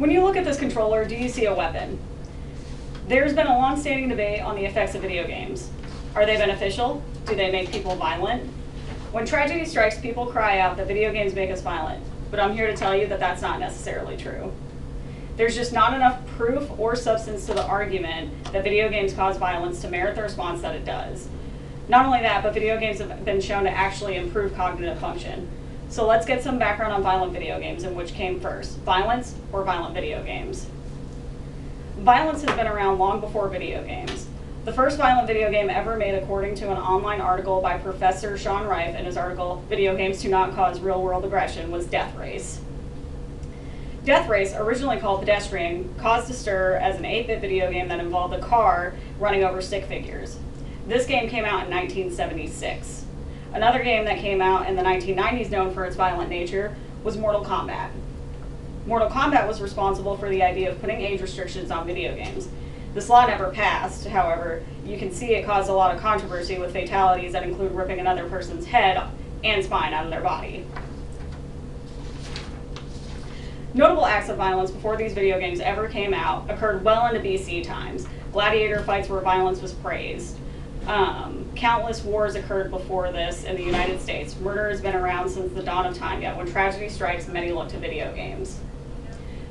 When you look at this controller, do you see a weapon? There's been a long-standing debate on the effects of video games. Are they beneficial? Do they make people violent? When tragedy strikes, people cry out that video games make us violent, but I'm here to tell you that that's not necessarily true. There's just not enough proof or substance to the argument that video games cause violence to merit the response that it does. Not only that, but video games have been shown to actually improve cognitive function. So let's get some background on violent video games and which came first, violence or violent video games. Violence has been around long before video games. The first violent video game ever made, according to an online article by Professor Sean Rife in his article, Video Games Do Not Cause Real-World Aggression, was Death Race. Death Race, originally called Pedestrian, caused a stir as an 8-bit video game that involved a car running over stick figures. This game came out in 1976. Another game that came out in the 1990s known for its violent nature was Mortal Kombat. Mortal Kombat was responsible for the idea of putting age restrictions on video games. This law never passed, however. You can see it caused a lot of controversy with fatalities that include ripping another person's head and spine out of their body. Notable acts of violence before these video games ever came out occurred well into BC times. Gladiator fights where violence was praised. Countless wars occurred before this in the United States. Murder has been around since the dawn of time, yet when tragedy strikes, many look to video games.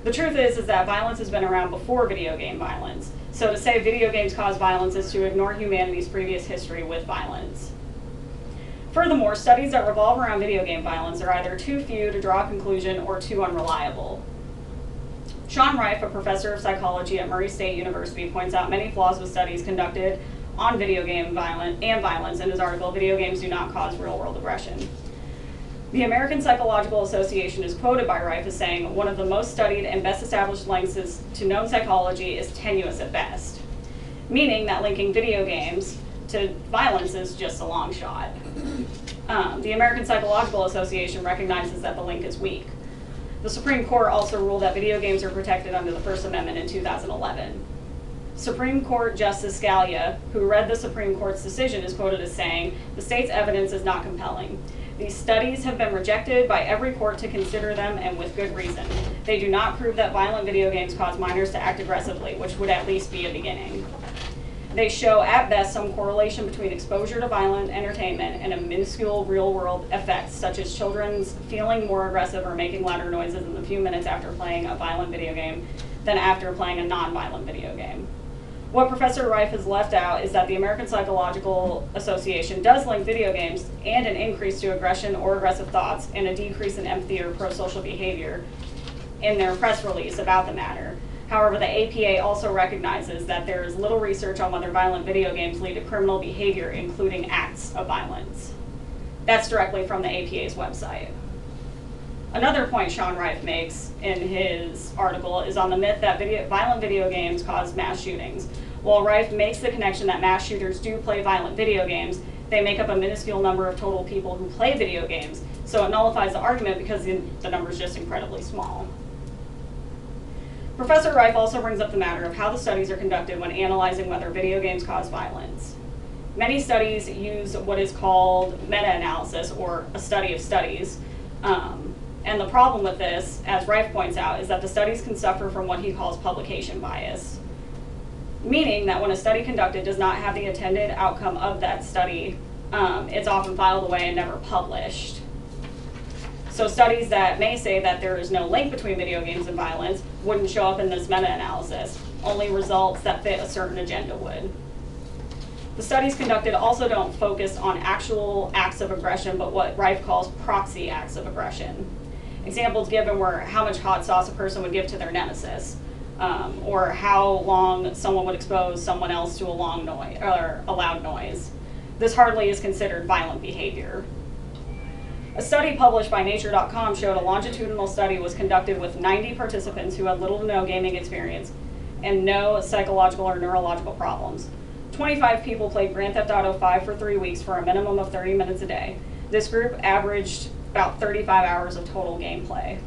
The truth is that violence has been around before video game violence. So to say video games cause violence is to ignore humanity's previous history with violence. Furthermore, studies that revolve around video game violence are either too few to draw a conclusion or too unreliable. Sean Rife, a professor of psychology at Murray State University, points out many flaws with studies conducted on video game violence in his article, Video Games Do Not Cause Real-World Aggression. The American Psychological Association is quoted by Rife as saying, one of the most studied and best established links to known psychology is tenuous at best, meaning that linking video games to violence is just a long shot. The American Psychological Association recognizes that the link is weak. The Supreme Court also ruled that video games are protected under the First Amendment in 2011. Supreme Court Justice Scalia, who read the Supreme Court's decision, is quoted as saying, the state's evidence is not compelling. These studies have been rejected by every court to consider them, and with good reason. They do not prove that violent video games cause minors to act aggressively, which would at least be a beginning. They show, at best, some correlation between exposure to violent entertainment and a minuscule real-world effects, such as children's feeling more aggressive or making louder noises in the few minutes after playing a violent video game than after playing a non-violent video game. What Professor Rife has left out is that the American Psychological Association does link video games and an increase to aggression or aggressive thoughts and a decrease in empathy or pro-social behavior in their press release about the matter. However, the APA also recognizes that there is little research on whether violent video games lead to criminal behavior, including acts of violence. That's directly from the APA's website. Another point Sean Rife makes in his article is on the myth that violent video games cause mass shootings. While Rife makes the connection that mass shooters do play violent video games, they make up a minuscule number of total people who play video games, so it nullifies the argument because the number is just incredibly small. Professor Rife also brings up the matter of how the studies are conducted when analyzing whether video games cause violence. Many studies use what is called meta-analysis, or a study of studies. And the problem with this, as Rife points out, is that the studies can suffer from what he calls publication bias, meaning that when a study conducted does not have the intended outcome of that study, it's often filed away and never published. So studies that may say that there is no link between video games and violence wouldn't show up in this meta-analysis. Only results that fit a certain agenda would. The studies conducted also don't focus on actual acts of aggression, but what Rife calls proxy acts of aggression. Examples given were how much hot sauce a person would give to their nemesis, or how long someone would expose someone else to a loud noise. This hardly is considered violent behavior. A study published by Nature.com showed a longitudinal study was conducted with 90 participants who had little to no gaming experience and no psychological or neurological problems. 25 people played Grand Theft Auto 5 for 3 weeks for a minimum of 30 minutes a day. This group averaged about 35 hours of total gameplay.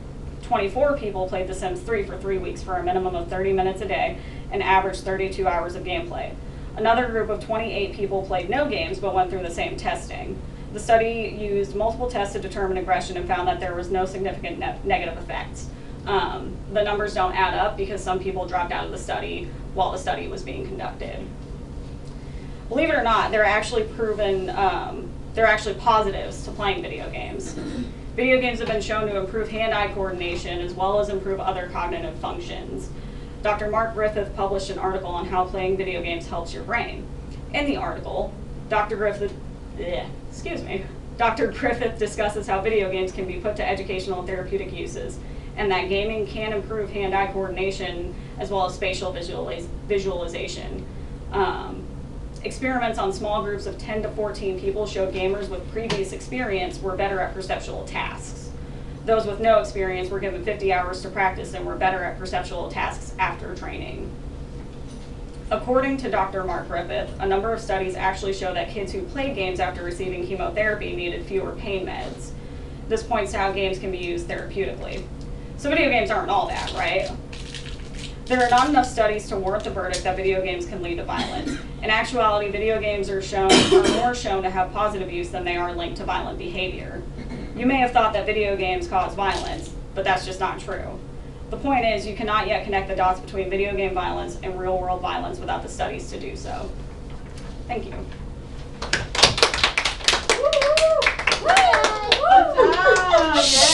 24 people played The Sims 3 for 3 weeks for a minimum of 30 minutes a day and averaged 32 hours of gameplay. Another group of 28 people played no games but went through the same testing. The study used multiple tests to determine aggression and found that there was no significant negative effects. The numbers don't add up because some people dropped out of the study while the study was being conducted. Believe it or not, they're actually positives to playing video games. Video games have been shown to improve hand-eye coordination as well as improve other cognitive functions. Dr. Mark Griffith published an article on how playing video games helps your brain. In the article, Dr. Griffith discusses how video games can be put to educational and therapeutic uses, and that gaming can improve hand-eye coordination as well as spatial visualization. Experiments on small groups of 10 to 14 people showed gamers with previous experience were better at perceptual tasks. Those with no experience were given 50 hours to practice and were better at perceptual tasks after training. According to Dr. Mark Griffith, a number of studies actually show that kids who played games after receiving chemotherapy needed fewer pain meds. This points to how games can be used therapeutically. So video games aren't all that, right? There are not enough studies to warrant the verdict that video games can lead to violence. In actuality, video games are more shown to have positive use than they are linked to violent behavior. You may have thought that video games cause violence, but that's just not true. The point is, you cannot yet connect the dots between video game violence and real-world violence without the studies to do so. Thank you. Good job.